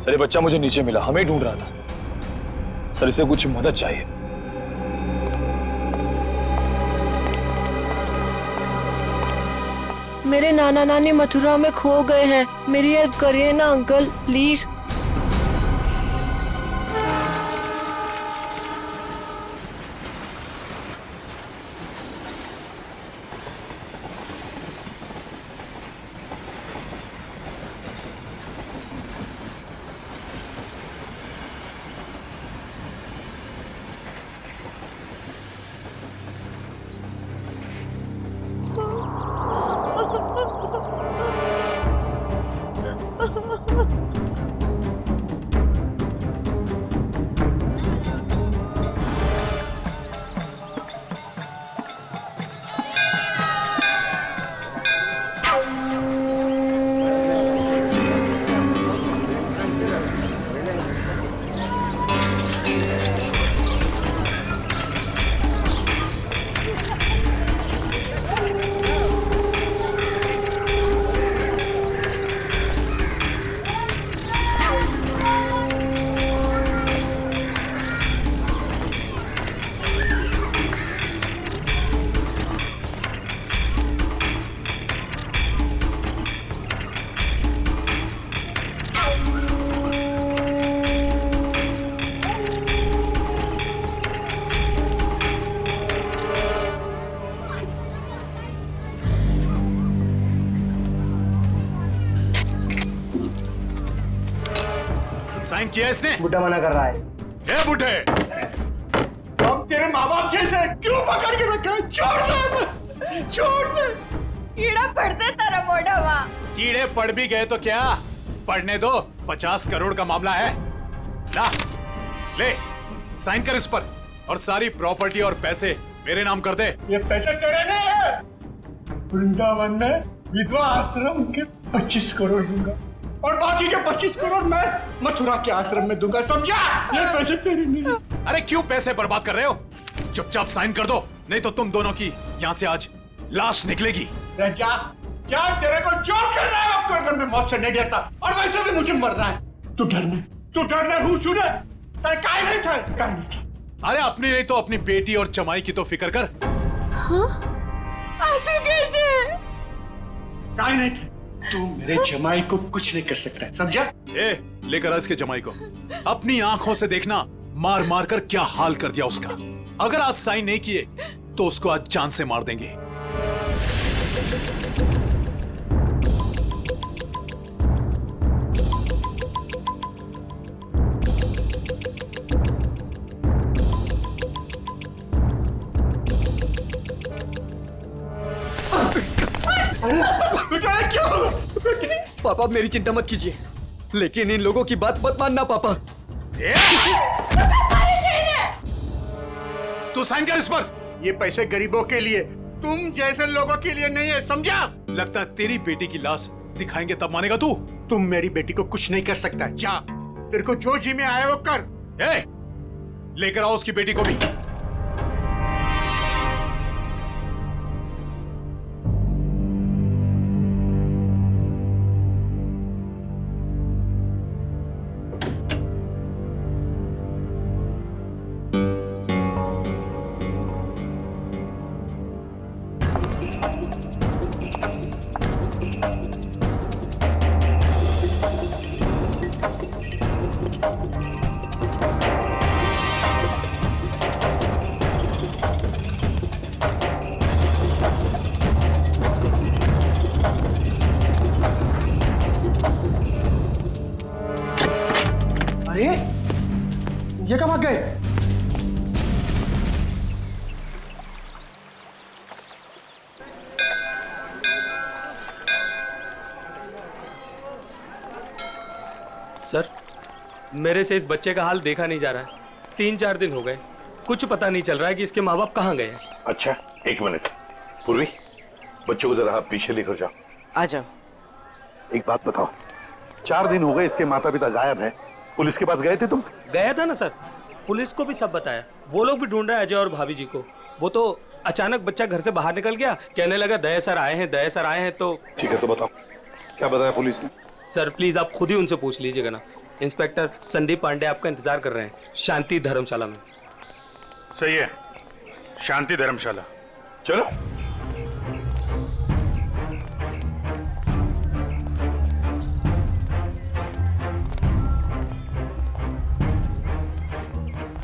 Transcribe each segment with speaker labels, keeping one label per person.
Speaker 1: Sir ये बच्चा मुझे नीचे मिला, हमें ढूंढ रहा था सर, इसे कुछ मदद चाहिए।
Speaker 2: मेरे नाना नानी मथुरा में खो गए हैं, मेरी हेल्प करिए ना अंकल प्लीज।
Speaker 3: साइन किया इसने?
Speaker 4: बुड्ढा मना कर रहा है।
Speaker 3: ए बुड्ढे,
Speaker 5: हम तेरे माँ बाप जैसे क्यों पकड़ के रखा है? छोड़ दे, छोड़ दे।
Speaker 6: कीड़ा पड़ से तेरा मोटा वहाँ।
Speaker 3: कीड़े पड़ भी गए तो क्या, पढ़ने दो, 50 करोड़ का मामला है। ला, ले, साइन कर इस पर और सारी प्रॉपर्टी और पैसे मेरे नाम कर दे।
Speaker 5: ये पैसे तेरे नहीं है। वृंदावन में विधवा आश्रम के 25 करोड़ दूंगा और बाकी के 25 करोड़ मैं मथुरा के आश्रम में दूंगा, समझा? ये पैसे तेरे नहीं है।
Speaker 3: अरे क्यों पैसे बर्बाद कर रहे हो? चुपचाप साइन कर दो, नहीं तो तुम दोनों की यहाँ से आज लाश निकलेगी।
Speaker 5: जा जा, तेरे को जो करना है अब करने में मौत से नहीं डरता, और वैसे भी मुझे मरना है। तू डरने हूँ सुने, तेरे काय नहीं था, काय नहीं था।
Speaker 3: अरे अपनी नहीं तो अपनी बेटी और जमाई की तो फिक्र कर।
Speaker 6: ऐसे कैसे?
Speaker 5: काय नहीं थे, तू मेरे जमाई को कुछ नहीं कर सकता है, समझा?
Speaker 3: ए, लेकर आ इसके जमाई को, अपनी आंखों से देखना मार मार कर क्या हाल कर दिया उसका। अगर आज साइन नहीं किए तो उसको आज जान से मार देंगे।
Speaker 4: पापा मेरी चिंता मत कीजिए, लेकिन इन लोगों की बात मत मानना पापा।
Speaker 3: तू साइन कर इस पर।
Speaker 5: ये पैसे गरीबों के लिए, तुम जैसे लोगों के लिए नहीं है, समझा?
Speaker 3: लगता है तेरी बेटी की लाश दिखाएंगे तब मानेगा तू।
Speaker 5: तुम मेरी बेटी को कुछ नहीं कर सकता, जा, तेरे को जो जी में आया वो कर।
Speaker 3: ए, लेकर आओ उसकी बेटी को भी।
Speaker 4: अरे ये कब आ गए?
Speaker 7: सर, मेरे से इस बच्चे का हाल देखा नहीं जा रहा है। 3-4 दिन हो गए, कुछ पता नहीं चल रहा है कि इसके माँ बाप कहाँ गए हैं।
Speaker 8: अच्छा, एक मिनट। पूर्वी, बच्चों को जरा आप पीछे लेकर जाओ।
Speaker 9: आ जाओ।
Speaker 8: एक बात बताओ, 4 दिन हो गए इसके माता पिता गायब हैं। पुलिस के पास गए थे तुम?
Speaker 7: गया था ना सर, पुलिस को भी सब बताया। वो लोग भी ढूंढ रहे हैं अजय और भाभी जी को। वो तो अचानक बच्चा घर से बाहर निकल गया, कहने लगा दया सर आए हैं, दया सर आए हैं। तो
Speaker 8: ठीक है, तो बताओ क्या बताया पुलिस ने?
Speaker 7: सर प्लीज आप खुद ही उनसे पूछ लीजिएगा ना। इंस्पेक्टर संदीप पांडे आपका इंतजार कर रहे हैं शांति धर्मशाला में।
Speaker 3: सही है, शांति धर्मशाला।
Speaker 8: चलो।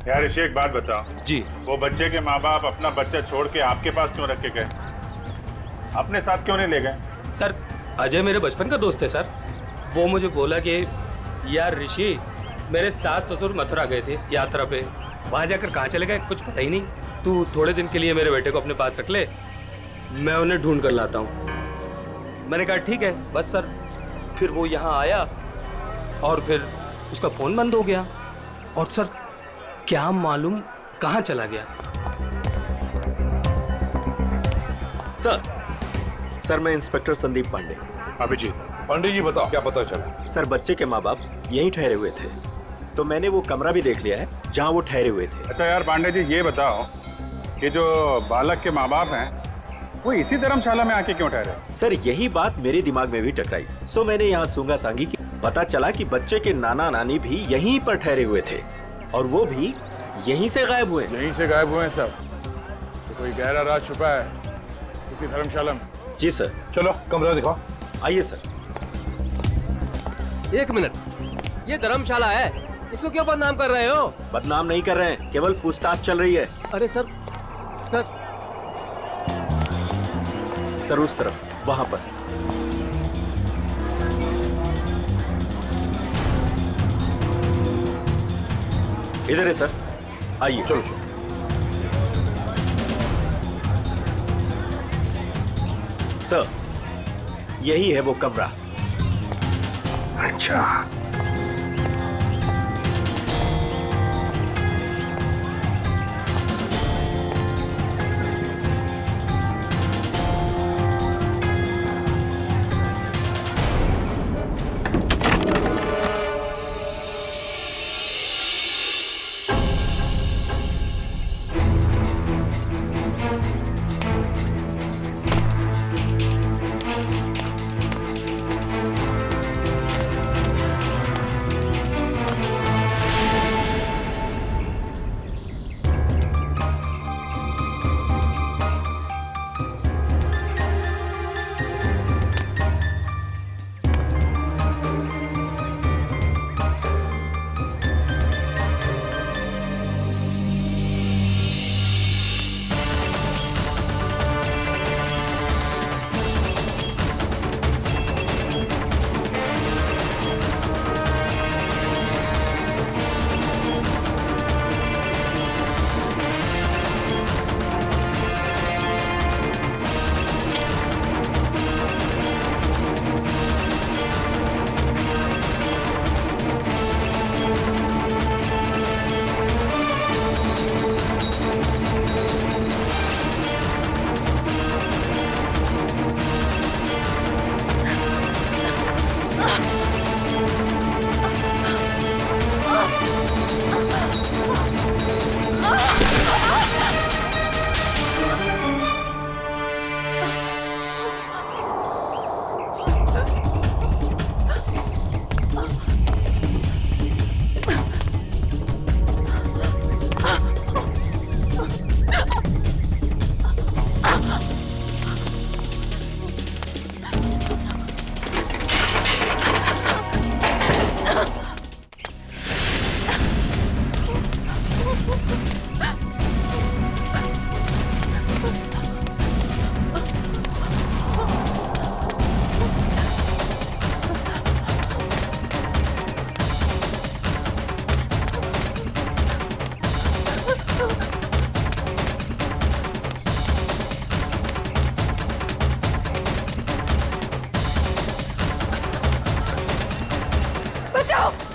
Speaker 9: यार ऋषि, एक बात बताओ
Speaker 7: जी।
Speaker 9: वो बच्चे के माँ बाप अपना बच्चा छोड़ के आपके पास क्यों रख के गए? अपने साथ क्यों नहीं ले गए?
Speaker 7: सर अजय मेरे बचपन का दोस्त है सर। वो मुझे बोला कि यार ऋषि, मेरे सास ससुर मथुरा गए थे यात्रा पे, वहाँ जाकर कहाँ चले गए कुछ पता ही नहीं। तू थोड़े दिन के लिए मेरे बेटे को अपने पास रख ले, मैं उन्हें ढूंढ कर लाता हूँ। मैंने कहा ठीक है बस सर। फिर वो यहाँ आया और फिर उसका फ़ोन बंद हो गया और सर क्या मालूम कहाँ चला गया।
Speaker 10: सर मैं इंस्पेक्टर संदीप पांडे।
Speaker 3: अभिजीत।
Speaker 8: पंडित जी बताओ, क्या पता चला?
Speaker 10: सर बच्चे के माँ बाप यहीं ठहरे हुए थे, तो मैंने वो कमरा भी देख लिया है जहाँ वो ठहरे हुए थे।
Speaker 9: अच्छा यार पांडे जी, ये बताओ कि जो बालक के माँ बाप हैं वो इसी धर्मशाला में आके क्यों ठहरे?
Speaker 10: सर यही बात मेरे दिमाग में भी टकराई, सो मैंने यहाँ सूंगा सांगी की। पता चला कि बच्चे के नाना नानी भी यहीं पर ठहरे हुए थे और वो भी यहीं से गायब हुए।
Speaker 9: यहीं से गायब हुए हैं सब? तो कोई गहरा राज छुपा है इसी धर्मशाला में?
Speaker 10: जी सर।
Speaker 8: चलो कमरा दिखाओ।
Speaker 10: आइए सर।
Speaker 4: एक मिनट, ये धर्मशाला है, इसको क्यों बदनाम कर रहे हो?
Speaker 10: बदनाम नहीं कर रहे हैं, केवल पूछताछ चल रही है।
Speaker 4: अरे सर
Speaker 10: सर उस तरफ, वहां पर। इधर है सर, आइए।
Speaker 8: चलो चलो।
Speaker 10: सर यही है वो कमरा।
Speaker 8: अच्छा,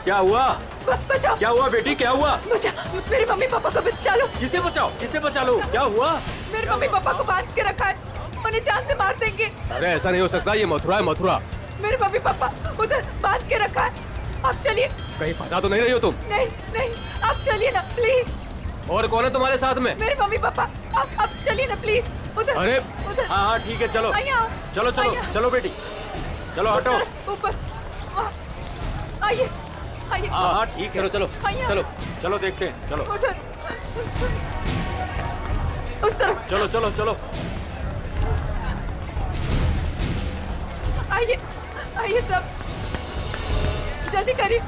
Speaker 10: क्या हुआ?
Speaker 6: बचाओ,
Speaker 10: क्या हुआ बेटी, क्या हुआ?
Speaker 6: बचाओ, मेरे मम्मी पापा को बचा लो।
Speaker 10: किसे बचाओ, किसे बचा लो? क्या हुआ?
Speaker 6: मेरे मम्मी पापा को बांध के रखा है, उन्हें जान से मार देंगे।
Speaker 4: अरे ऐसा नहीं हो सकता, ये मथुरा है मथुरा।
Speaker 6: मेरे मम्मी पापा उधर बांध के रखा है, आप चलिए।
Speaker 4: कहीं फंसा तो नहीं रही हो तुम?
Speaker 6: नहीं नहीं, आप चलिए ना प्लीज।
Speaker 4: और कौन है तुम्हारे साथ में?
Speaker 6: मेरे मम्मी पापा, आप चलिए ना प्लीज। उधर
Speaker 4: अरे
Speaker 6: उधर।
Speaker 10: हाँ ठीक है, चलो
Speaker 6: आइए आओ।
Speaker 10: चलो चलो
Speaker 6: आइए।
Speaker 10: चलो बेटी, चलो हटो।
Speaker 6: ऊपर वहाँ। आइए आइए।
Speaker 10: हाँ हाँ ठीक है।
Speaker 7: चलो चलो
Speaker 6: आइए।
Speaker 7: चलो।
Speaker 10: चलो देखते हैं, चलो
Speaker 6: उधर, उस तरफ।
Speaker 10: चलो चलो चलो।
Speaker 6: आइए आइए सब, जल्दी करिए।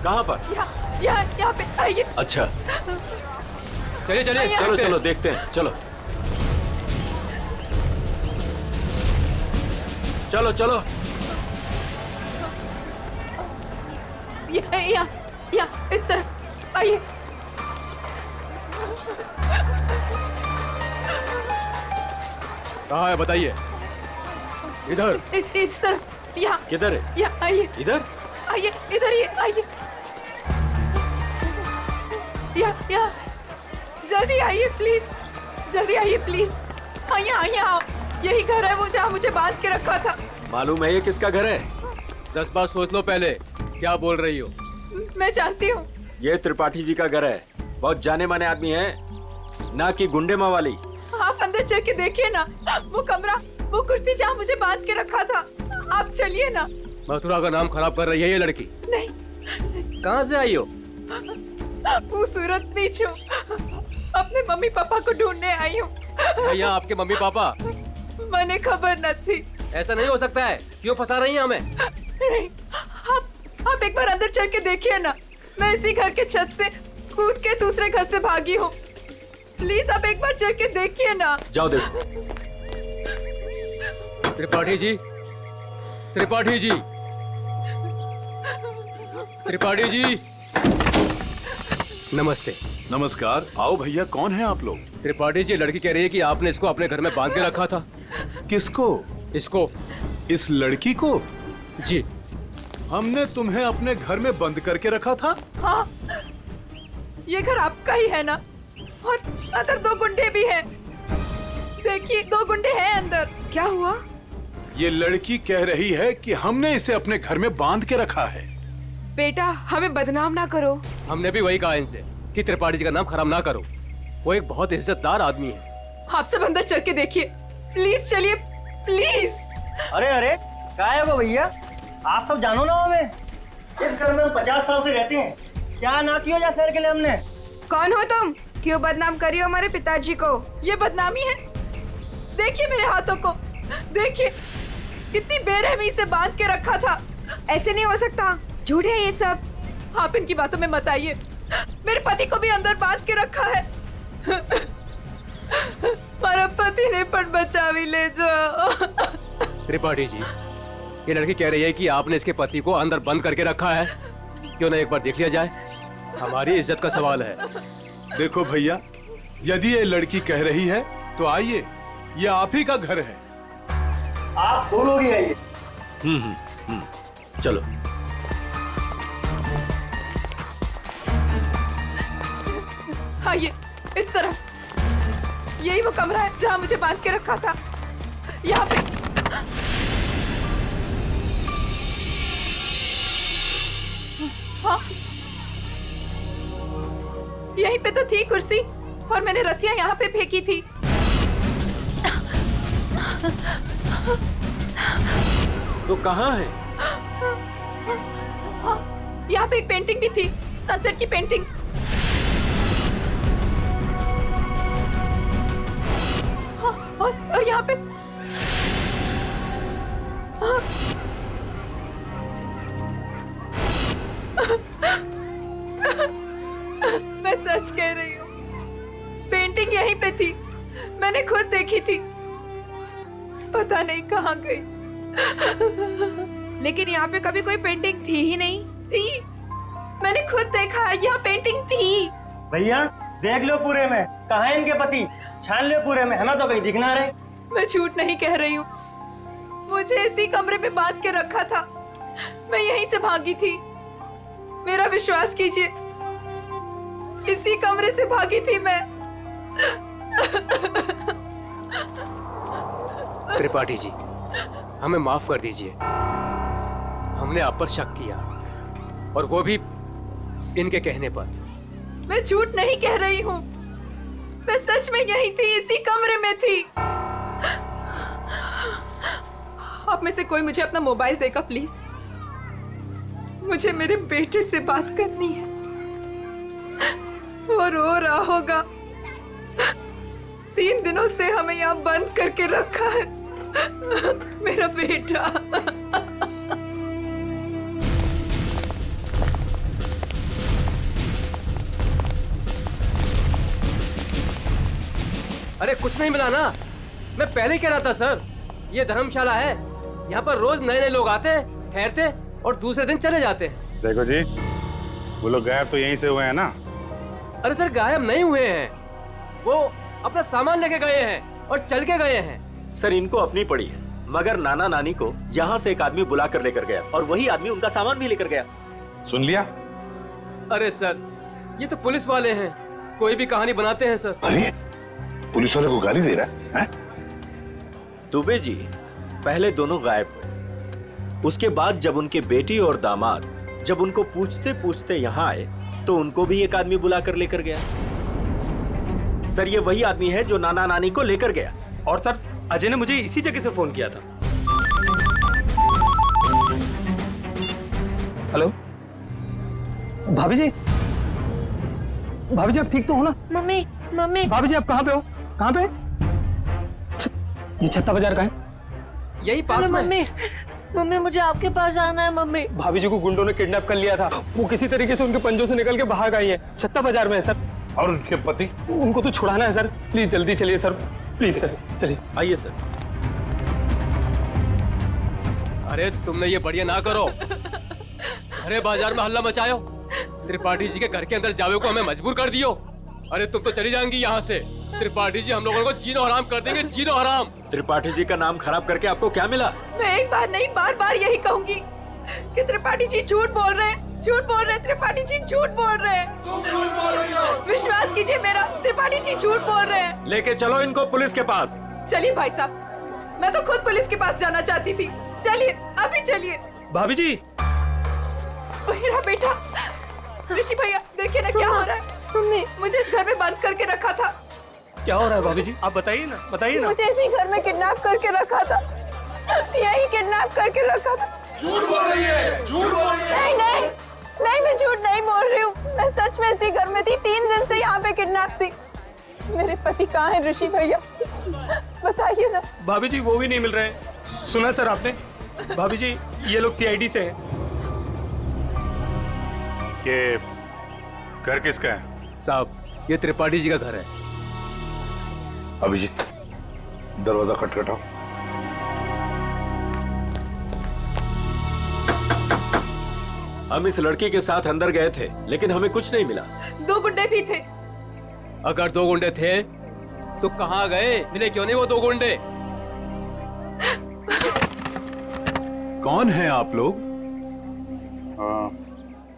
Speaker 10: कहाँ पर?
Speaker 6: यहाँ पे आइए।
Speaker 10: अच्छा
Speaker 7: चलिए चलिए
Speaker 6: आइए।
Speaker 10: चलो चलो देखते हैं, चलो चलो चलो।
Speaker 6: यहाँ इस तरफ आइए।
Speaker 7: कहाँ है बताइए। इधर।
Speaker 6: इस तरफ। यहाँ
Speaker 10: किधर है?
Speaker 6: यहाँ आइए।
Speaker 10: इधर?
Speaker 6: आइए इधर ही आइए। यहाँ जल्दी आइए प्लीज, जल्दी आइए प्लीज। आइए आओ, यही घर है वो जहाँ मुझे बांध के रखा था।
Speaker 10: मालूम है ये किसका घर है?
Speaker 7: 10 बार सोच लो पहले क्या बोल रही हो।
Speaker 6: मैं जानती हूँ।
Speaker 10: ये त्रिपाठी जी का घर है। बहुत जाने माने आदमी है, ना कि गुंडे मवाली।
Speaker 6: आप अंदर चल के देखिए ना, वो कमरा, वो कुर्सी जहाँ मुझे बांध के रखा था। आप चलिए ना।
Speaker 7: मथुरा का नाम खराब कर रही है ये लड़की।
Speaker 6: नहीं।
Speaker 7: कहाँ से आई हो?
Speaker 6: वो सूरत नीचू, अपने मम्मी पापा को ढूंढने आई हूँ।
Speaker 7: भैया आपके मम्मी पापा?
Speaker 6: मैंने खबर न थी।
Speaker 7: ऐसा नहीं हो सकता है, क्यों फंसा रही हैं हमें?
Speaker 6: आप एक बार अंदर चल के देखिए ना। मैं इसी घर के छत से कूद के दूसरे घर से भागी हूँ। प्लीज आप एक बार चल के देखिए ना।
Speaker 10: जाओ देखो।
Speaker 7: त्रिपाठी जी, त्रिपाठी जी, त्रिपाठी जी, नमस्ते।
Speaker 3: नमस्कार। आओ भैया, कौन है आप लोग?
Speaker 7: त्रिपाठी जी, लड़की कह रही है कि आपने इसको अपने घर में बांध के रखा था।
Speaker 3: किसको?
Speaker 7: इसको।
Speaker 3: इस लड़की को?
Speaker 7: जी।
Speaker 3: हमने तुम्हें अपने घर में बंद करके रखा था?
Speaker 6: हाँ, ये घर आपका ही है ना? और अंदर 2 गुंडे भी हैं। देखिए 2 गुंडे हैं अंदर। क्या हुआ?
Speaker 3: ये लड़की कह रही है कि हमने इसे अपने घर में बांध के रखा है।
Speaker 6: बेटा हमें बदनाम ना करो।
Speaker 7: हमने भी वही कहा इनसे कि त्रिपाठी जी का नाम खराब ना करो। वो एक बहुत इज्जतदार आदमी है।
Speaker 6: आप सब अंदर चल के देखिए, प्लीज चलिए प्लीज।
Speaker 11: अरे अरे क्या है वो भैया, आप सब जानो ना हमें। इस घर में हम 50 साल से रहते हैं। क्या ना किया जा शहर के लिए हमने।
Speaker 6: कौन हो तुम? क्यों बदनाम करियो हमारे पिताजी को? ये बदनामी है? देखिए मेरे हाथों को, देखिए कितनी बेरहमी से बांध के रखा था। ऐसे नहीं हो सकता, झूठ है ये सब। आप इनकी बातों में मत आइए। मेरे पति को भी अंदर बांध के रखा है। हमारा पति ने पर बचा भी ले जाओ।
Speaker 7: त्रिपाठी जी, ये लड़की कह रही है कि आपने इसके पति को अंदर बंद करके रखा है। क्यों ना एक बार देख लिया जाए? हमारी इज्जत का सवाल है।
Speaker 3: देखो भैया, यदि ये लड़की कह रही है तो आइए, ये आप ही का घर है।
Speaker 11: आप दो लोग ही आइए।
Speaker 10: चलो।
Speaker 6: आइए इस तरफ। यही वो कमरा है जहाँ मुझे बांध के रखा था। यहाँ पे। हाँ, यहीं पे तो थी कुर्सी और मैंने रस्सियां यहाँ पे फेंकी थी।
Speaker 10: तो कहाँ है?
Speaker 6: यहाँ पे एक पेंटिंग भी थी, सनसेट की पेंटिंग। हाँ, और यहाँ पे हाँ। मैं सच कह रही हूँ, पेंटिंग यहीं पे थी। मैंने खुद देखी थी, पता नहीं कहाँ गई।
Speaker 2: लेकिन यहाँ पे कभी कोई पेंटिंग थी ही नहीं।
Speaker 6: थी, मैंने खुद देखा है, यहाँ पेंटिंग थी।
Speaker 11: भैया देख लो पूरे में, कहाँ है इनके पति? छान लो पूरे में, हमें तो कहीं दिख ना रहे।
Speaker 6: मैं झूठ नहीं कह रही हूँ, मुझे इसी कमरे में बांध के रखा था। मैं यहीं से भागी थी, मेरा विश्वास कीजिए, इसी कमरे से भागी थी मैं।
Speaker 7: त्रिपाठी जी, हमें माफ कर दीजिए। हमने आप पर शक किया, और वो भी इनके कहने पर।
Speaker 6: मैं झूठ नहीं कह रही हूँ, मैं सच में यहीं थी, इसी कमरे में थी। आप में से कोई मुझे अपना मोबाइल देगा प्लीज। मुझे मेरे बेटे से बात करनी है। वो रो रहा होगा। 3 दिनों से हमें यहाँ बंद करके रखा है। मेरा बेटा।
Speaker 7: अरे कुछ नहीं मिला ना, मैं पहले ही कह रहा था सर, ये धर्मशाला है, यहाँ पर रोज नए नए लोग आते हैं, ठहरते हैं और दूसरे दिन चले जाते हैं।
Speaker 9: देखो जी, वो लोग गायब तो यहीं से हुए हैं ना?
Speaker 7: अरे सर गायब नहीं हुए हैं, वो अपना सामान लेके गए हैं और चल के गए हैं।
Speaker 10: सर इनको अपनी पड़ी है, मगर नाना नानी को यहाँ से एक आदमी बुला कर लेकर गया और वही आदमी उनका सामान भी लेकर गया।
Speaker 8: सुन लिया?
Speaker 7: अरे सर ये तो पुलिस वाले हैं, कोई भी कहानी बनाते हैं सर।
Speaker 8: अरे पुलिस वाले को गाली दे रहा है?
Speaker 10: दुबे जी पहले दोनों गायब हुए, उसके बाद जब उनके बेटी और दामाद जब उनको पूछते पूछते यहाँ आए तो उनको भी एक आदमी बुला कर लेकर गया। सर ये वही आदमी है जो नाना नानी को लेकर गया।
Speaker 7: और सर अजय ने मुझे इसी जगह से फोन किया था।
Speaker 1: हेलो भाभी जी, भाभी जी आप ठीक तो हो ना?
Speaker 2: Mummy mummy.
Speaker 1: भाभी जी आप कहाँ पे हो? कहाँ पे? ये छत्ता बाजार का है?
Speaker 7: यही पास
Speaker 2: हेलो
Speaker 7: में।
Speaker 2: मम्मी, मम्मी मुझे आपके पास आना है मम्मी।
Speaker 1: भाभी जी को गुंडों ने किडनैप कर लिया था, वो किसी तरीके से उनके पंजों से निकल के भाग आई है। छत्ता बाजार में है सर।
Speaker 8: और उनके पति?
Speaker 1: उनको तो छुड़ाना है सर, प्लीज जल्दी चलिए सर, प्लीज सर चलिए।
Speaker 10: आइए सर।
Speaker 7: अरे तुमने ये बढ़िया ना करो, अरे बाजार में हल्ला मचायो, त्रिपाठी जी के घर के अंदर जावे को हमें मजबूर कर दियो। अरे तुम तो चली जाएंगी यहाँ से। त्रिपाठी जी हम लोगों को जीनो हराम कर देंगे, जीनो हराम।
Speaker 10: त्रिपाठी जी का नाम खराब करके आपको क्या मिला?
Speaker 6: मैं एक बार नहीं बार बार यही कहूंगी कि त्रिपाठी जी झूठ बोल रहे हैं, झूठ बोल रहे हैं, त्रिपाठी जी झूठ बोल रहे हैं। तुम झूठ बोल रही हो। विश्वास कीजिए मेरा, त्रिपाठी जी झूठ बोल रहे हैं।
Speaker 10: लेके चलो इनको पुलिस के पास।
Speaker 6: चलिए भाई साहब, मैं तो खुद पुलिस के पास जाना चाहती थी। चलिए अभी चलिए।
Speaker 7: भाभी जी।
Speaker 6: मेरा बेटा ऋषि भैया, देखिए ना क्या हो रहा है।
Speaker 2: मम्मी
Speaker 6: मुझे इस घर में बंद करके रखा था।
Speaker 7: क्या हो रहा है भाभी जी, आप बताइए ना, बताइए ना।
Speaker 6: मुझे इसी घर में किडनैप करके रखा था, यही किडनैप करके रखा था।
Speaker 5: झूठ बोल रही है, झूठ बोल रही है।
Speaker 6: नहीं नहीं नहीं, मैं झूठ नहीं बोल रही हूँ, मैं सच में इसी घर में थी। 3 दिन से यहाँ पे किडनैप थी। मेरे पति कहाँ है ऋषि भैया, बताइए ना।
Speaker 7: भाभी जी वो भी नहीं मिल रहे। सुना सर आपने? भाभी जी ये लोग सीआईडी से हैं।
Speaker 9: ये घर किसका है?
Speaker 7: साहब ये त्रिपाठी जी का घर है।
Speaker 8: अभिजीत दरवाजा खटखटाओ।
Speaker 10: हम इस लड़की के साथ अंदर गए थे लेकिन हमें कुछ नहीं मिला।
Speaker 6: 2 गुंडे भी थे।
Speaker 7: अगर 2 गुंडे थे तो कहाँ गए? मिले क्यों नहीं वो 2 गुंडे?
Speaker 3: कौन है आप लोग?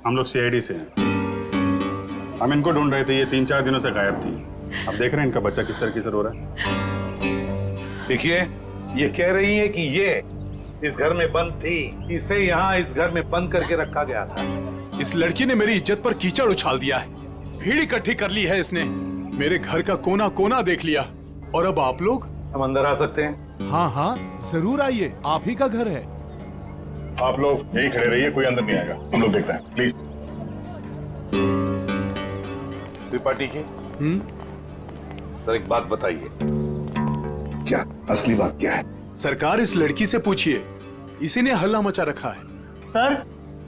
Speaker 9: हम लोग सीआईडी से हैं। हम इनको ढूंढ रहे थे, ये 3-4 दिनों से गायब थी। अब देख रहे हैं इनका बच्चा किस तरह हो रहा है।
Speaker 8: देखिए ये कह रही है कि ये इस घर में बंद थी, इसे यहाँ इस घर में बंद करके रखा गया था।
Speaker 3: इस लड़की ने मेरी इज्जत पर कीचड़ उछाल दिया है, भीड़ इकट्ठी कर ली है इसने, मेरे घर का कोना कोना देख लिया। और अब आप लोग?
Speaker 8: हम अंदर आ सकते हैं?
Speaker 3: हाँ हाँ जरूर आइए, आप ही का घर है।
Speaker 9: आप लोग यही खड़े रहिए, कोई अंदर नहीं आएगा, हम लोग देखते हैं प्लीज।
Speaker 8: त्रिपाठी जी सर एक बात बताइए, क्या असली बात क्या है?
Speaker 3: सरकार इस लड़की से पूछिए, इसी ने हल्ला मचा रखा है।
Speaker 11: सर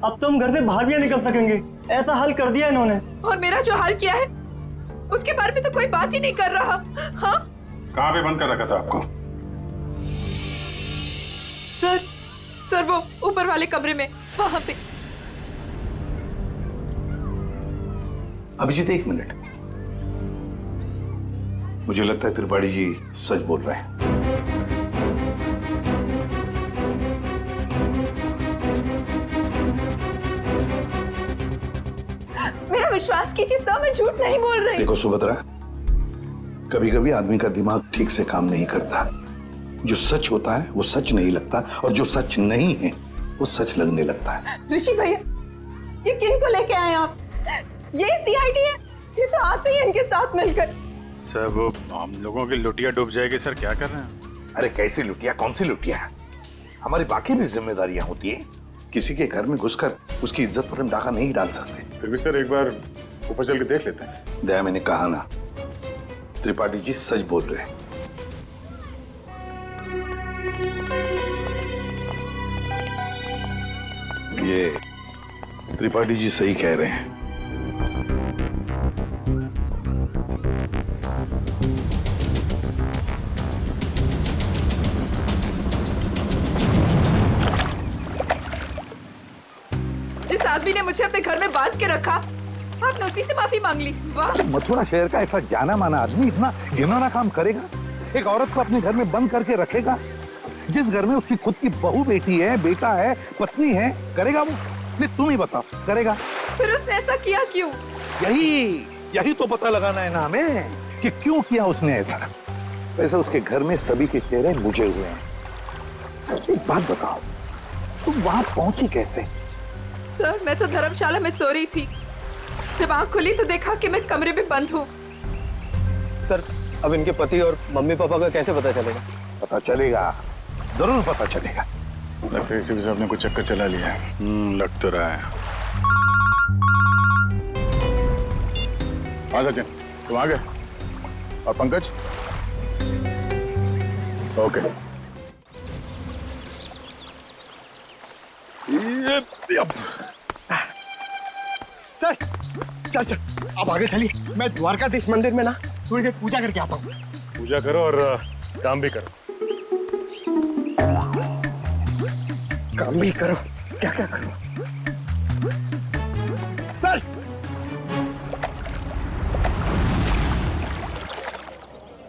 Speaker 11: अब तो हम घर से बाहर भी नहीं निकल सकेंगे, ऐसा हल कर दिया इन्होंने।
Speaker 6: और मेरा जो हाल किया है उसके बारे में तो कोई बात ही नहीं कर रहा। हाँ
Speaker 9: कहाँ पे बंद कर रखा था आपको?
Speaker 6: सर वो ऊपर वाले कमरे में, वहां पे।
Speaker 8: अभिजीत एक मिनट, मुझे लगता है त्रिपाठी जी सच बोल रहे हैं।
Speaker 6: मेरा विश्वास कीजिए सर, मैं झूठ नहीं बोल रही।
Speaker 8: देखो सुभद्रा, कभी कभी आदमी का दिमाग ठीक से काम नहीं करता। जो सच होता है वो सच नहीं लगता और जो सच नहीं है वो सच लगने लगता है।
Speaker 6: ऋषि भैया ये किन को लेके आए आप? ये सीआईडी है, ये तो आते ही इनके साथ मिलकर।
Speaker 9: सर वो हम लोगों की लुटिया डूब जाएगी। सर क्या कर रहे हैं?
Speaker 8: अरे कैसी लुटिया, कौन सी लुटिया? हमारी बाकी भी जिम्मेदारियां होती है। किसी के घर में घुसकर उसकी इज्जत पर हम डाका नहीं डाल सकते।
Speaker 9: फिर भी सर एक बार ऊपर चल के देख लेते हैं।
Speaker 8: दया, मैंने कहा ना, त्रिपाठी जी सच बोल रहे हैं। ये त्रिपाठी जी सही कह रहे हैं।
Speaker 6: जिस आदमी ने मुझे अपने घर में बांध के रखा, आपने उसी से माफी मांग ली। वाह!
Speaker 8: मथुरा शहर का ऐसा जाना माना आदमी इतना घिनौना काम करेगा? एक औरत को अपने घर में बंद करके रखेगा? जिस घर में उसकी खुद की बहू बेटी है, बेटा है, पत्नी है, करेगा वो? नहीं, तुम ही बताओ, करेगा?
Speaker 6: फिर उसने ऐसा किया क्यों?
Speaker 8: यही तो पता लगाना है ना हमें कि क्यों किया उसने ऐसा। वैसे उसके घर में सभी के चेहरे बुझे हुए हैं। एक बात बताओ, तुम वहां पहुंची कैसे?
Speaker 6: सर, मैं तो धर्मशाला में सो रही थी। जब आंख खुली तो देखा कि मैं कमरे में बंद हूँ।
Speaker 1: सर, अब इनके पति और मम्मी पापा का कैसे पता चलेगा?
Speaker 8: पता चलेगा, जरूर पता चलेगा।
Speaker 9: लगता है इसी वजह से आपने कुछ चक्कर चला लिया है। लग तो रहा है। हाँ सचिन, तुम आ गए? और Pankaj? Okay.
Speaker 5: Sir sir sir आप आगे चलिए, मैं द्वारकाधीश मंदिर में ना थोड़ी देर पूजा करके आता हूँ।
Speaker 9: पूजा करो और काम भी करो।
Speaker 5: काम भी करो? क्या क्या करो? सर,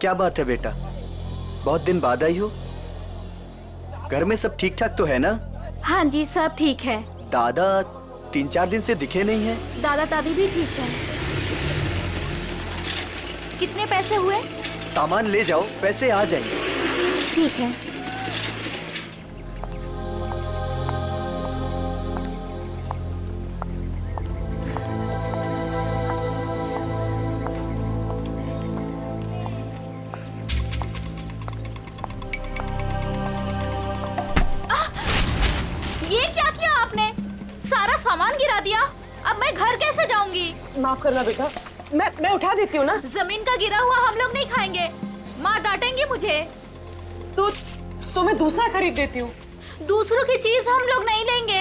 Speaker 4: क्या बात है बेटा, बहुत दिन बाद आई हो? घर में सब ठीक ठाक तो है ना?
Speaker 12: हाँ जी, सब ठीक है।
Speaker 4: दादा 3-4 दिन से दिखे नहीं है।
Speaker 12: दादा दादी भी ठीक है। कितने पैसे हुए?
Speaker 4: सामान ले जाओ, पैसे आ जाएंगे।
Speaker 12: ठीक है। ये क्या किया आपने? सारा सामान गिरा दिया। अब मैं घर कैसे जाऊंगी?
Speaker 2: माफ करना बेटा, मैं उठा देती हूँ ना।
Speaker 12: जमीन का गिरा हुआ हम लोग नहीं खाएंगे, माँ डांटेंगी मुझे।
Speaker 2: तो मैं दूसरा खरीद देती हूँ।
Speaker 12: दूसरों की चीज हम लोग नहीं लेंगे।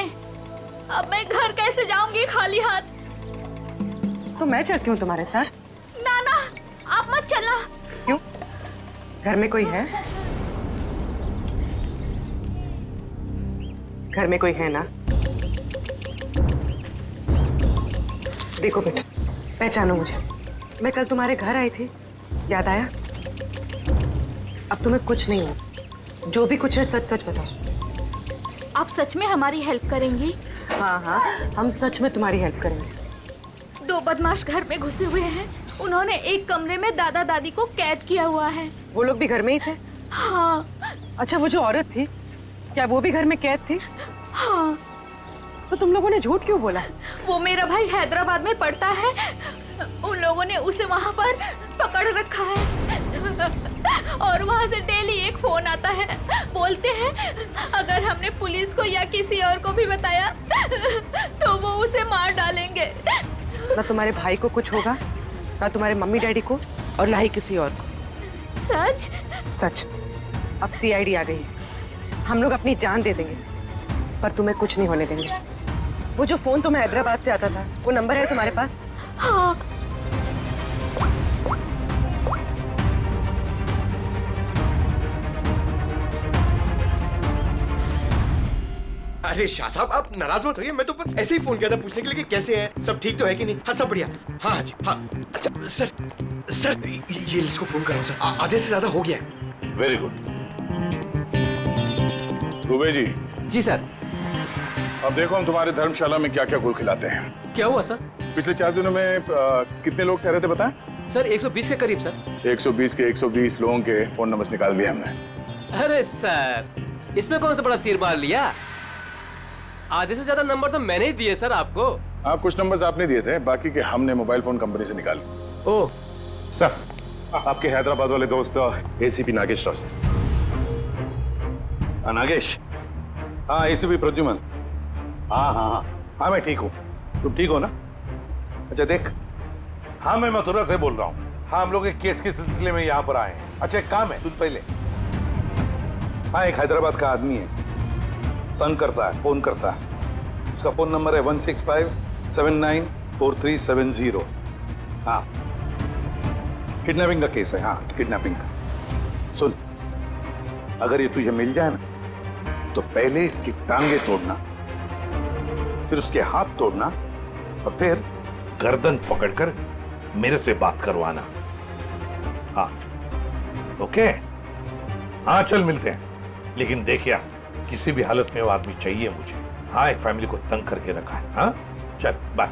Speaker 12: अब मैं घर कैसे जाऊंगी खाली हाथ?
Speaker 2: तो मैं चलती हूँ तुम्हारे साथ।
Speaker 12: ना ना, आप मत चलना।
Speaker 2: क्यों? घर में कोई है? घर में कोई है ना? देखो बेटा, पहचानो मुझे। मैं कल तुम्हारे घर आई थी, याद आया? अब तुम्हें कुछ नहीं हो। जो भी कुछ है सच सच बताओ।
Speaker 12: आप सच में हमारी हेल्प करेंगी?
Speaker 2: हाँ हाँ, हम सच में तुम्हारी हेल्प करेंगे।
Speaker 12: 2 बदमाश घर में घुसे हुए हैं। उन्होंने एक कमरे में दादा दादी को कैद किया हुआ है।
Speaker 2: वो लोग भी घर में ही थे?
Speaker 12: हाँ।
Speaker 2: अच्छा, वो जो औरत थी, क्या वो भी घर में कैद थी?
Speaker 12: हाँ।
Speaker 2: तो तुम लोगों ने झूठ क्यों बोला?
Speaker 12: वो मेरा भाई हैदराबाद में पढ़ता है। उन लोगों ने उसे वहाँ पर पकड़ रखा है और वहाँ से डेली एक फोन आता है। बोलते हैं अगर हमने पुलिस को या किसी और को भी बताया तो वो उसे मार डालेंगे।
Speaker 2: ना तुम्हारे भाई को कुछ होगा, ना तुम्हारे मम्मी डैडी को, और ना ही किसी और को।
Speaker 12: सच?
Speaker 2: सच। अब सीआईडी आ गई है। हम लोग अपनी जान दे देंगे, पर तुम्हें कुछ नहीं होने देंगे। वो जो फोन तुम्हें हैदराबाद से आता था, वो नंबर है तुम्हारे पास?
Speaker 12: हाँ।
Speaker 13: अरे शाह साहब, आप नाराज मत होइए। मैं तो बस ऐसे ही फोन किया था पूछने के लिए कि कैसे है, सब ठीक तो है कि नहीं। हाँ, सब बढ़िया। हाँ जी, हाँ। अच्छा सर ये इसको फोन कराओ सर, आधे से ज्यादा हो गया है।
Speaker 8: Very good.
Speaker 9: दुबे जी।
Speaker 11: जी सर।
Speaker 9: अब देखो हम तुम्हारे धर्मशाला में क्या क्या गुल खिलाते हैं।
Speaker 11: क्या हुआ सर?
Speaker 9: पिछले 4 दिनों में कितने लोग ठहरे थे बताएं?
Speaker 11: सर 120 के करीब सर।
Speaker 9: 120 के 120 लोगों के फोन नंबर्स निकाल दिए हमने।
Speaker 11: अरे सर, इसमें कौन सा बड़ा तीर मार लिया? आधे से ज्यादा नंबर तो मैंने ही दिए सर आपको।
Speaker 9: हाँ, कुछ नंबर्स आपने दिए थे, बाकी के हमने मोबाइल फोन कंपनी से निकाले।
Speaker 11: ओह
Speaker 9: सर, आपके हैदराबाद वाले दोस्त एसीपी नागेश राव सर।
Speaker 8: नागेश, हाँ एसीपी प्रद्युमन। हाँ हाँ हाँ हाँ मैं ठीक हूँ, तुम ठीक हो ना? अच्छा देख, हाँ मैं मथुरा से बोल रहा हूँ। हाँ हम लोग एक केस के सिलसिले में यहाँ पर आए हैं। अच्छा एक काम है, सुन पहले। हाँ एक हैदराबाद का आदमी है, तंग करता है, फोन करता है। उसका फोन नंबर है 165794370। हाँ किडनैपिंग का केस है। हाँ किडनैपिंग का। सुन, अगर ये तुझे मिल जाए ना तो पहले इसकी टांगे तोड़ना, फिर उसके हाथ तोड़ना और फिर गर्दन पकड़कर मेरे से बात करवाना। हाँ ओके? हाँ चल मिलते हैं, लेकिन देखिए किसी भी हालत में वो आदमी चाहिए मुझे। हाँ एक फैमिली को तंग करके रखा है। हाँ चल बाय।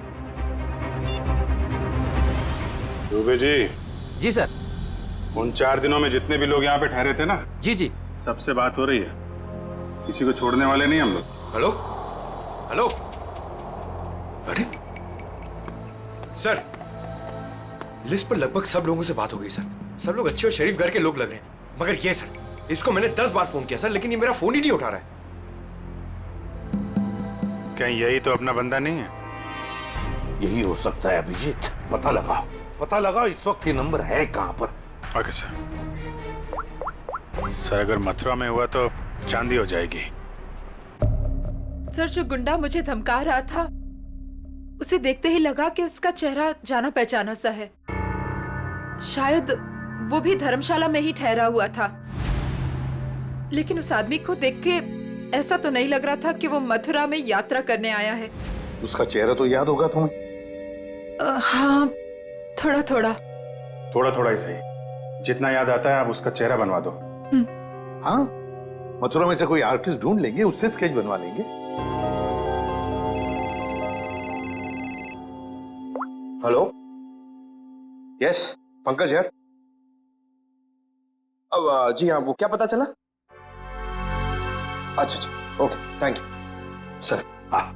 Speaker 9: दुबे जी।
Speaker 7: जी सर।
Speaker 9: उन 4 दिनों में जितने भी लोग यहाँ पे ठहरे थे ना,
Speaker 7: जी जी,
Speaker 9: सबसे बात हो रही है। किसी को छोड़ने वाले नहीं हम लोग।
Speaker 13: Hello hello. अरे सर, लिस्ट पर लगभग सब लोगों से बात हो गई सर। सब लोग अच्छे और शरीफ घर के लोग लग रहे हैं, मगर ये सर, इसको मैंने 10 बार फोन किया सर, लेकिन ये मेरा फोन ही नहीं उठा रहा है।
Speaker 9: कहीं यही तो अपना बंदा नहीं है?
Speaker 8: यही हो सकता है अभिजीत, पता लगाओ, पता लगाओ इस वक्त ये नंबर है कहां पर।
Speaker 9: Okay sir. सर अगर मथुरा में हुआ तो चांदी हो जाएगी।
Speaker 6: सर जो गुंडा मुझे धमका रहा था, उसे देखते ही लगा कि उसका चेहरा जाना पहचाना सा है। शायद वो भी धर्मशाला में ही ठहरा हुआ था, लेकिन उस आदमी को देख के ऐसा तो नहीं लग रहा था कि वो मथुरा में यात्रा करने आया है।
Speaker 8: उसका चेहरा तो याद होगा तुम्हें?
Speaker 6: हाँ थोड़ा थोड़ा।
Speaker 9: थोड़ा थोड़ा ही सही, जितना याद आता है आप उसका चेहरा बनवा दो।
Speaker 8: हाँ मथुरा में से कोई आर्टिस्ट ढूंढ लेंगे, उससे स्केच बनवा लेंगे।
Speaker 13: हेलो, यस पंकज यार। अब जी हाँ, वो क्या पता चला? अच्छा अच्छा, ओके थैंक यू सर।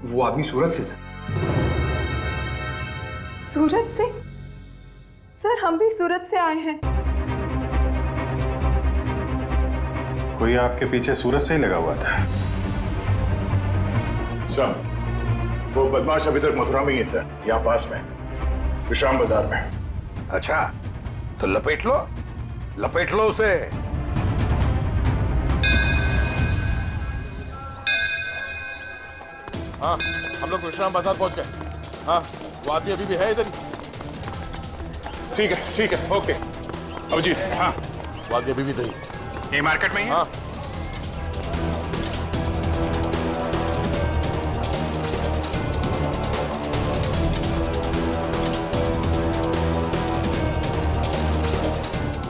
Speaker 13: वो आदमी सूरत से सर।
Speaker 6: सूरत से? सर हम भी सूरत से आए हैं।
Speaker 9: कोई आपके पीछे सूरत से ही लगा हुआ था?
Speaker 14: सर वो बदमाश अभी तक मथुरा में ही है सर, यहाँ पास में विश्राम बाजार में।
Speaker 8: अच्छा तो लपेट लो उसे।
Speaker 14: हाँ हम लोग विश्राम बाजार पहुंच गए। हाँ वो आदमी अभी भी है इधर ही। ठीक है ओके अभिजीत। हाँ वो आदमी अभी भी इधर ही।
Speaker 9: ये मार्केट में ही है?
Speaker 14: हाँ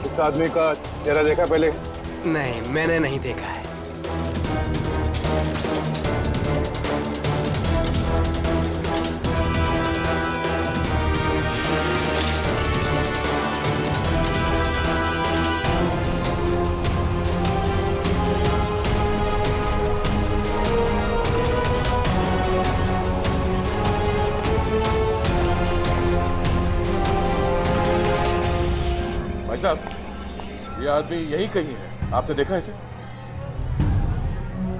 Speaker 9: इस आदमी का चेहरा देखा पहले?
Speaker 11: नहीं मैंने नहीं देखा है।
Speaker 14: भाई साहब ये आदमी यही कहीं है, आपने देखा इसे?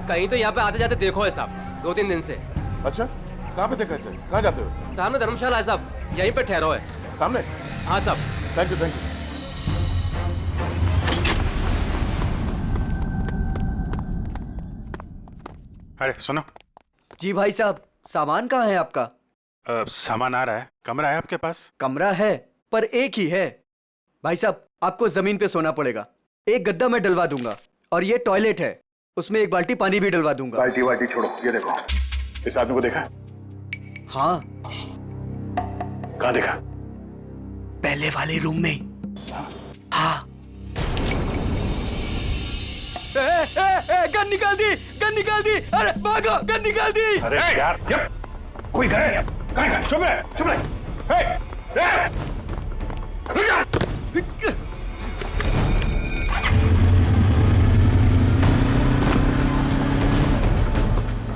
Speaker 7: कहीं तो यहाँ पे आते जाते देखो है साहब, 2-3 दिन से।
Speaker 14: अच्छा कहाँ पे देखा इसे? कहाँ जाते हो?
Speaker 7: सामने धर्मशाला है साहब, यहीं पे ठहरो है।
Speaker 14: सामने?
Speaker 7: हाँ साहब।
Speaker 14: Thank you.
Speaker 9: अरे सुनो।
Speaker 4: जी भाई साहब, सामान कहाँ है आपका?
Speaker 9: सामान आ रहा है। कमरा है आपके पास?
Speaker 4: कमरा है पर एक ही है। भाई साहब आपको जमीन पे सोना पड़ेगा। एक गद्दा मैं डलवा दूंगा और ये टॉयलेट है, उसमें एक बाल्टी पानी भी डलवा दूंगा।
Speaker 14: बाल्टी छोड़ो, ये देखो इस आदमी को देखा?
Speaker 4: हाँ।
Speaker 14: कहाँ देखा?
Speaker 4: पहले वाले रूम में। हाँ। गन निकाल दी, गन निकाल दी। अरे भागो, गन निकाल दी।
Speaker 14: अरे यार कोई गए? कहाँ? चुप रहे। रुक जा।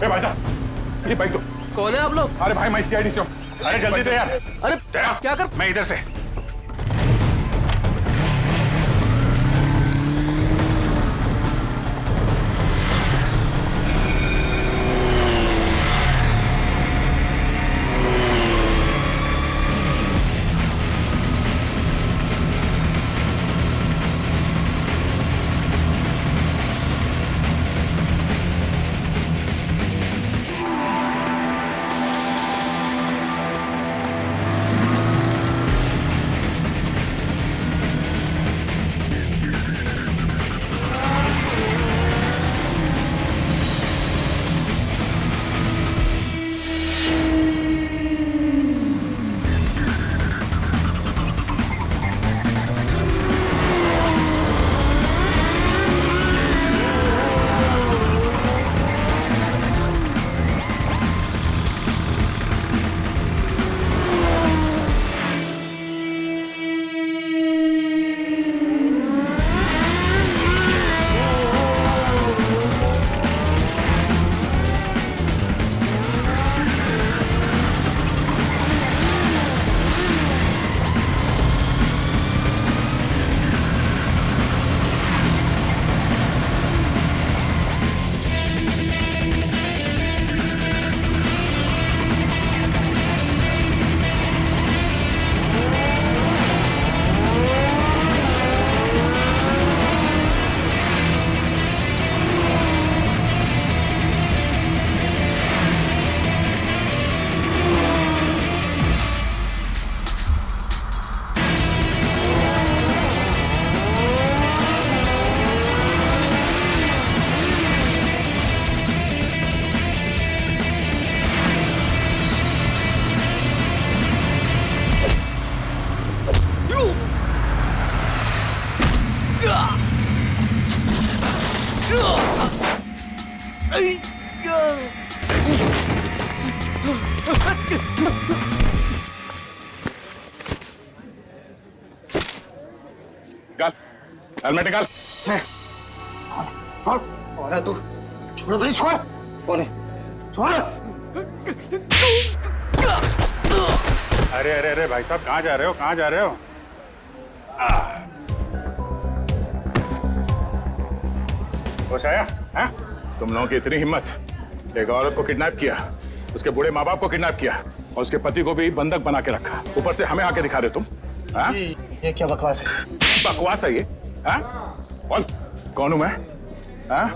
Speaker 14: भाई साहब ये बाइक दो।
Speaker 7: कौन है आप लोग?
Speaker 14: अरे भाई मैं इसकी आईडी से हूँ। अरे जल्दी दे यार।
Speaker 7: अरे क्या कर?
Speaker 9: मैं इधर से।
Speaker 14: निकाल हेलमेट निकाल।
Speaker 5: और तू छोड़ प्लीज, छोड़। कौन है? छोड़।
Speaker 9: अरे अरे अरे भाई साहब, कहाँ जा रहे हो, कहाँ जा रहे हो? होश आया? हाँ? तुम लोगों की इतनी हिम्मत, एक औरत को किडनैप किया, उसके बूढ़े माँ बाप को किडनैप किया और उसके पति को भी बंधक बना के रखा, ऊपर से हमें आके दिखा रहे तुम? हाँ?
Speaker 5: ये क्या बकवास है?
Speaker 9: बकवास है ये? हाँ? बोल, कौन हूं मैं? हाँ?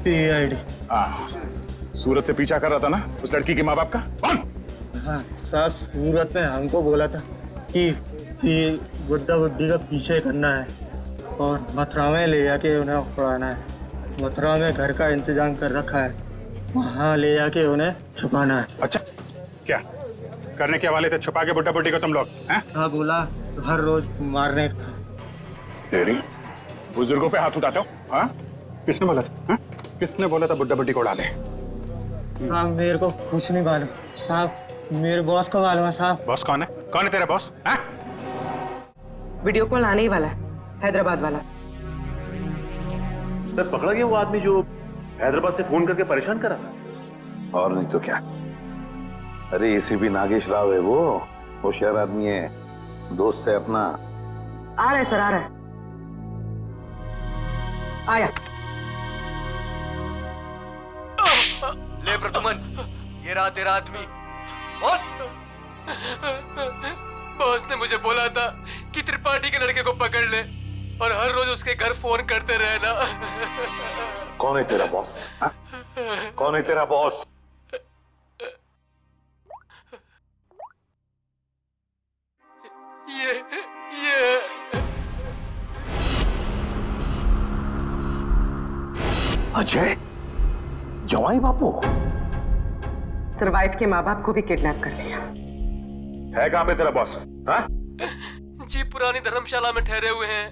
Speaker 11: PID।
Speaker 9: हाँ, सूरत से पीछा कर रहा था ना उस लड़की के माँ बाप का? कौन?
Speaker 11: हाँ साहब, सूरत में हमको बोला था कि गुड्डा गुड्डी का पीछे करना है और मथुरा में ले जाके उन्हें उड़ाना है। मथुरा में घर का इंतजाम कर रखा है, वहाँ ले जाके उन्हें छुपाना है।
Speaker 9: अच्छा, क्या करने के वाले थे? छुपा के बुड्ढा बुड्ढी को तुम लोग?
Speaker 11: हाँ बोला हर रोज मारने का।
Speaker 9: तेरी बुजुर्गों पे हाथ उठाते हो? हाँ? किसने बोला था? हाँ? किसने बोला था बुड्ढा बुड्ढी को उड़ा ले?
Speaker 11: साहब मेरे को कुछ नहीं मालूम साहब, मेरे बॉस को मालूम है साहब।
Speaker 9: बॉस कौन है? कौन है तेरा बॉस? हाँ?
Speaker 2: वीडियो कॉल आने ही वाला है, हैदराबाद वाला।
Speaker 15: सर पकड़ा गया वो आदमी जो हैदराबाद से फोन करके परेशान करा था।
Speaker 8: और नहीं तो क्या। अरे एसीपी नागेश राव है वो, होशियार आदमी है, दोस्त है अपना।
Speaker 2: आ रहा है सर, आ रहा है। आया।
Speaker 4: ले प्रदुमन, ये रहा तेरा आदमी।
Speaker 7: बॉस ने मुझे बोला था कि त्रिपाठी के लड़के को पकड़ ले और हर रोज उसके घर फोन करते रहना।
Speaker 8: कौन है तेरा बॉस? हाँ? कौन है तेरा बॉस?
Speaker 7: ये
Speaker 8: अजय, जवाई बापू।
Speaker 2: सर वाइफ के माँ बाप को भी किडनैप कर लिया
Speaker 9: है। कहाँ पे तेरा बॉस? हाँ?
Speaker 7: जी पुरानी धर्मशाला में ठहरे हुए हैं।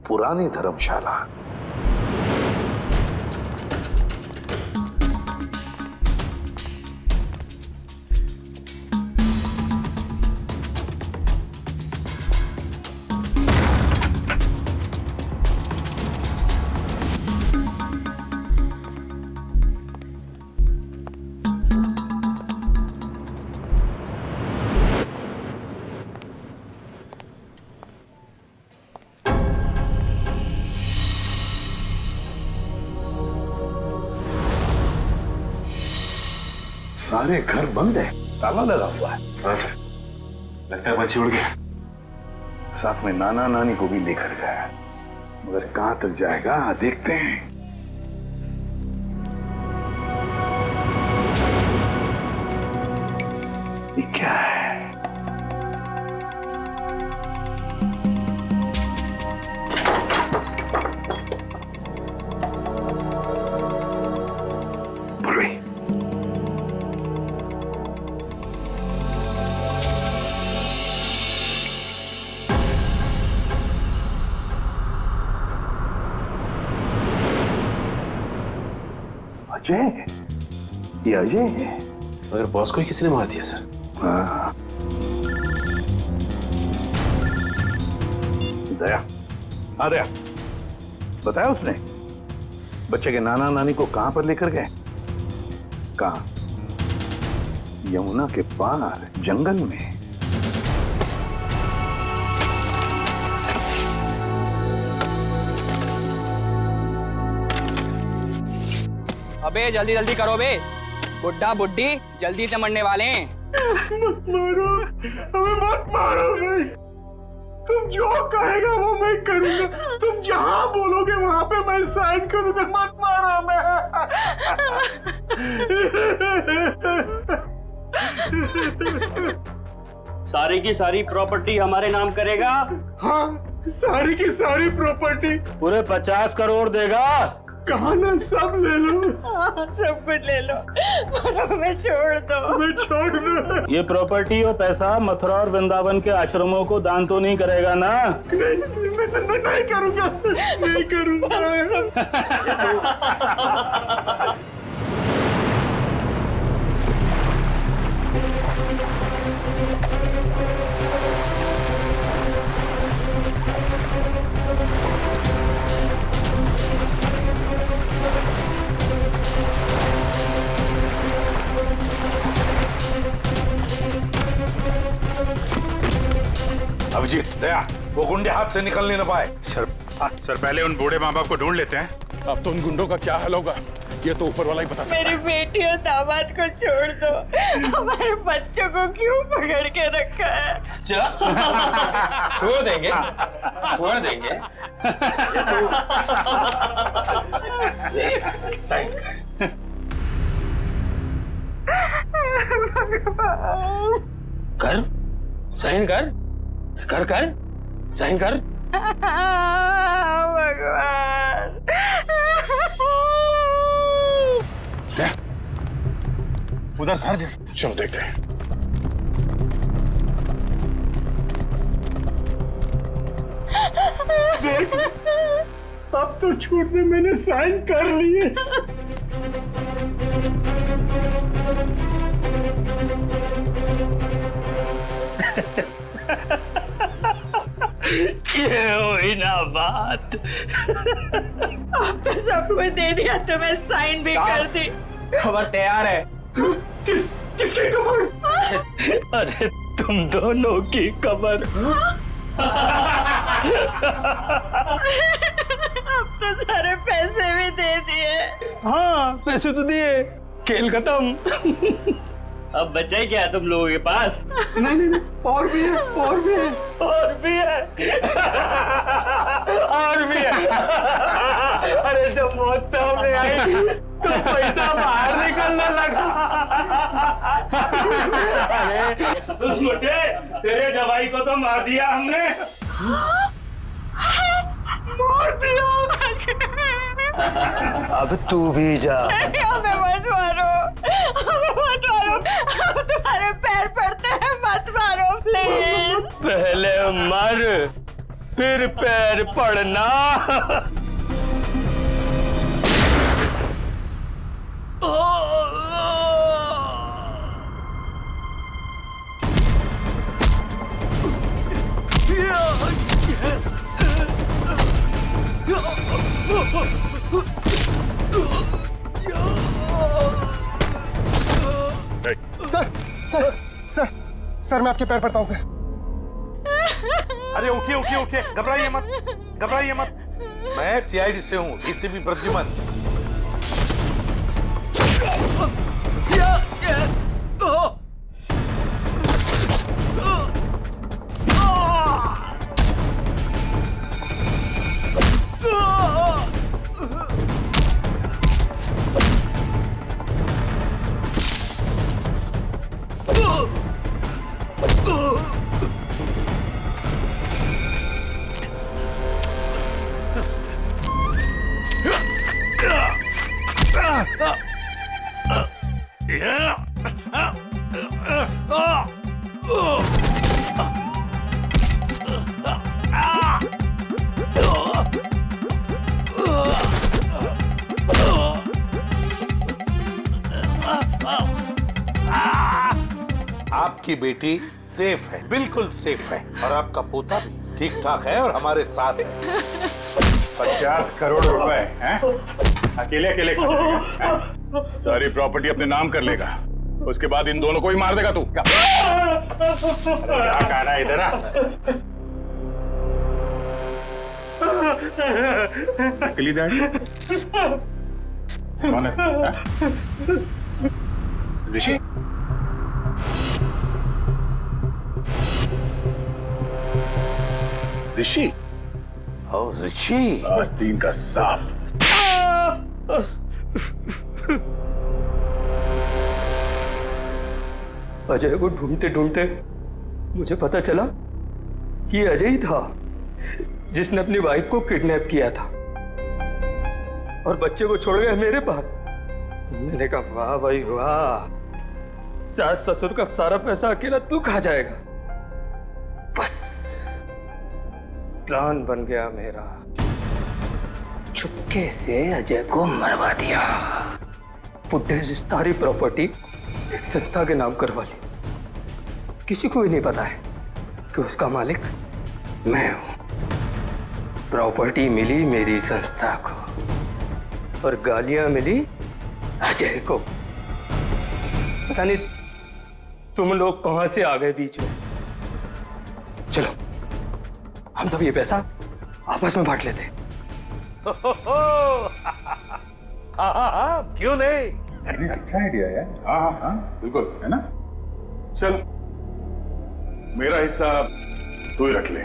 Speaker 8: पुरानी धर्मशाला? सारे घर बंद है, ताला लगा हुआ है।
Speaker 9: हाँ सर, लगता है बच्ची उड़ गया।
Speaker 8: साथ में नाना नानी को भी लेकर गया, मगर कहां तक जाएगा देखते हैं। ये क्या है? अजय, ये अजय है।
Speaker 15: मगर बॉस को ही किसने मार दिया सर?
Speaker 8: हाँ। दया, हाँ दया, बताया उसने बच्चे के नाना नानी को कहां पर लेकर गए? कहां? यमुना के पार जंगल में।
Speaker 16: अबे जल्दी जल्दी करो बे, बुड्ढा बुड्ढी जल्दी से मरने वाले हैं।
Speaker 5: मत मारो, हमें मत मारो भाई। तुम जो कहेगा वो मैं करूंगा, तुम जहां बोलोगे वहां पे मैं साइन करूंगा। मत मारो हमें।
Speaker 16: सारी की सारी प्रॉपर्टी हमारे नाम करेगा?
Speaker 5: हाँ, सारी की सारी प्रॉपर्टी।
Speaker 16: पूरे 50 करोड़ देगा?
Speaker 5: कहा ना, सब ले लो।
Speaker 6: सब कुछ ले लो, पर हमें छोड़ दो।
Speaker 5: हमें छोड़ दो।
Speaker 16: ये प्रॉपर्टी और पैसा मथुरा और वृंदावन के आश्रमों को दान तो नहीं करेगा ना?
Speaker 5: नहीं करूंगा, नहीं करूंगा।
Speaker 8: अभिजीत, दया, वो गुंडे हाथ से निकलने न पाए।
Speaker 3: सर पहले उन बूढ़े माँ बाप को ढूंढ लेते हैं।
Speaker 9: अब तो उन गुंडों का क्या हाल होगा ये तो ऊपर वाला ही बता सकता है।
Speaker 17: मेरी बेटी और दामाद को छोड़ दो, हमारे बच्चों को क्यों पकड़ के रखा है?
Speaker 7: छोड़ देंगे, छोड़ देंगे। साइन कर, साइन कर, कर कर, साइन कर।
Speaker 17: भगवान,
Speaker 9: उधर घर जैसा, चलो देखते हैं।
Speaker 5: अब तो छूट में मैंने साइन कर लिए।
Speaker 17: ये हुई ना बात। अब तो सब कुछ दे दिया, तो मैं साइन भी कर दी।
Speaker 16: खबर तैयार है।
Speaker 5: किसकी खबर?
Speaker 16: अरे तुम दोनों की खबर।
Speaker 17: अब तो सारे पैसे भी दे दिए।
Speaker 16: हाँ, पैसे तो दिए, खेल खत्म। अब बचा ही क्या तुम लोगों के पास?
Speaker 5: नहीं, और भी है, और भी है,
Speaker 16: और भी है, और भी है। अरे जब मौत सामने आई तो पैसा बाहर निकलने लगा। अरे सुन मुझे, तेरे जवाई को तो मार दिया हमने।
Speaker 17: मार दिया
Speaker 16: अब तू भी जा।
Speaker 17: हमें मत मारो, हमें मत मारो, हम तुम्हारे पैर पड़ते हैं, मत मारो प्लीज।
Speaker 16: पहले मर, फिर पैर पड़ना।
Speaker 5: सर मैं आपके पैर पड़ता हूँ सर।
Speaker 8: अरे उठिए उठिए उठिए, घबराइए मत, घबराइए मत। मैं सीआईडी से हूँ, डीसीपी प्रद्युमन। आपकी बेटी सेफ है, बिल्कुल सेफ है, और आपका पोता भी ठीक ठाक है और हमारे साथ है।
Speaker 9: 50 करोड़ रुपए हैं? अकेले अकेले सारी प्रॉपर्टी अपने नाम कर लेगा, उसके बाद इन दोनों को ही मार देगा तू। क्या कहना है इधर? नकली डैडी कौन है? ऋषि? ऋषि?
Speaker 8: ओ ऋषि,
Speaker 9: आस्तीन का सांप।
Speaker 7: अजय को ढूंढते ढूंढते मुझे पता चला कि अजय ही था जिसने अपनी वाइफ को किडनैप किया था और बच्चे को छोड़ गया मेरे पास। मैंने कहा वाह भाई वाह, सास ससुर का सारा पैसा अकेला तू खा जाएगा। बस प्लान बन गया मेरा, चुपके से अजय को मरवा दिया। बुड्ढे से सारी प्रॉपर्टी एक संस्था के नाम करवा ली। किसी को भी नहीं पता है कि उसका मालिक मैं हूं। प्रॉपर्टी मिली मेरी संस्था को और गालियां मिली अजय को। पता नहीं तुम लोग कहां से आ गए बीच में। चलो
Speaker 1: हम सब ये पैसा आपस में बांट लेते।
Speaker 8: हाँ, क्यों नहीं? अच्छा आइडिया है। हाँ हाँ हाँ, बिल्कुल, है ना? चल, मेरा हिस्सा तू ही रख ले।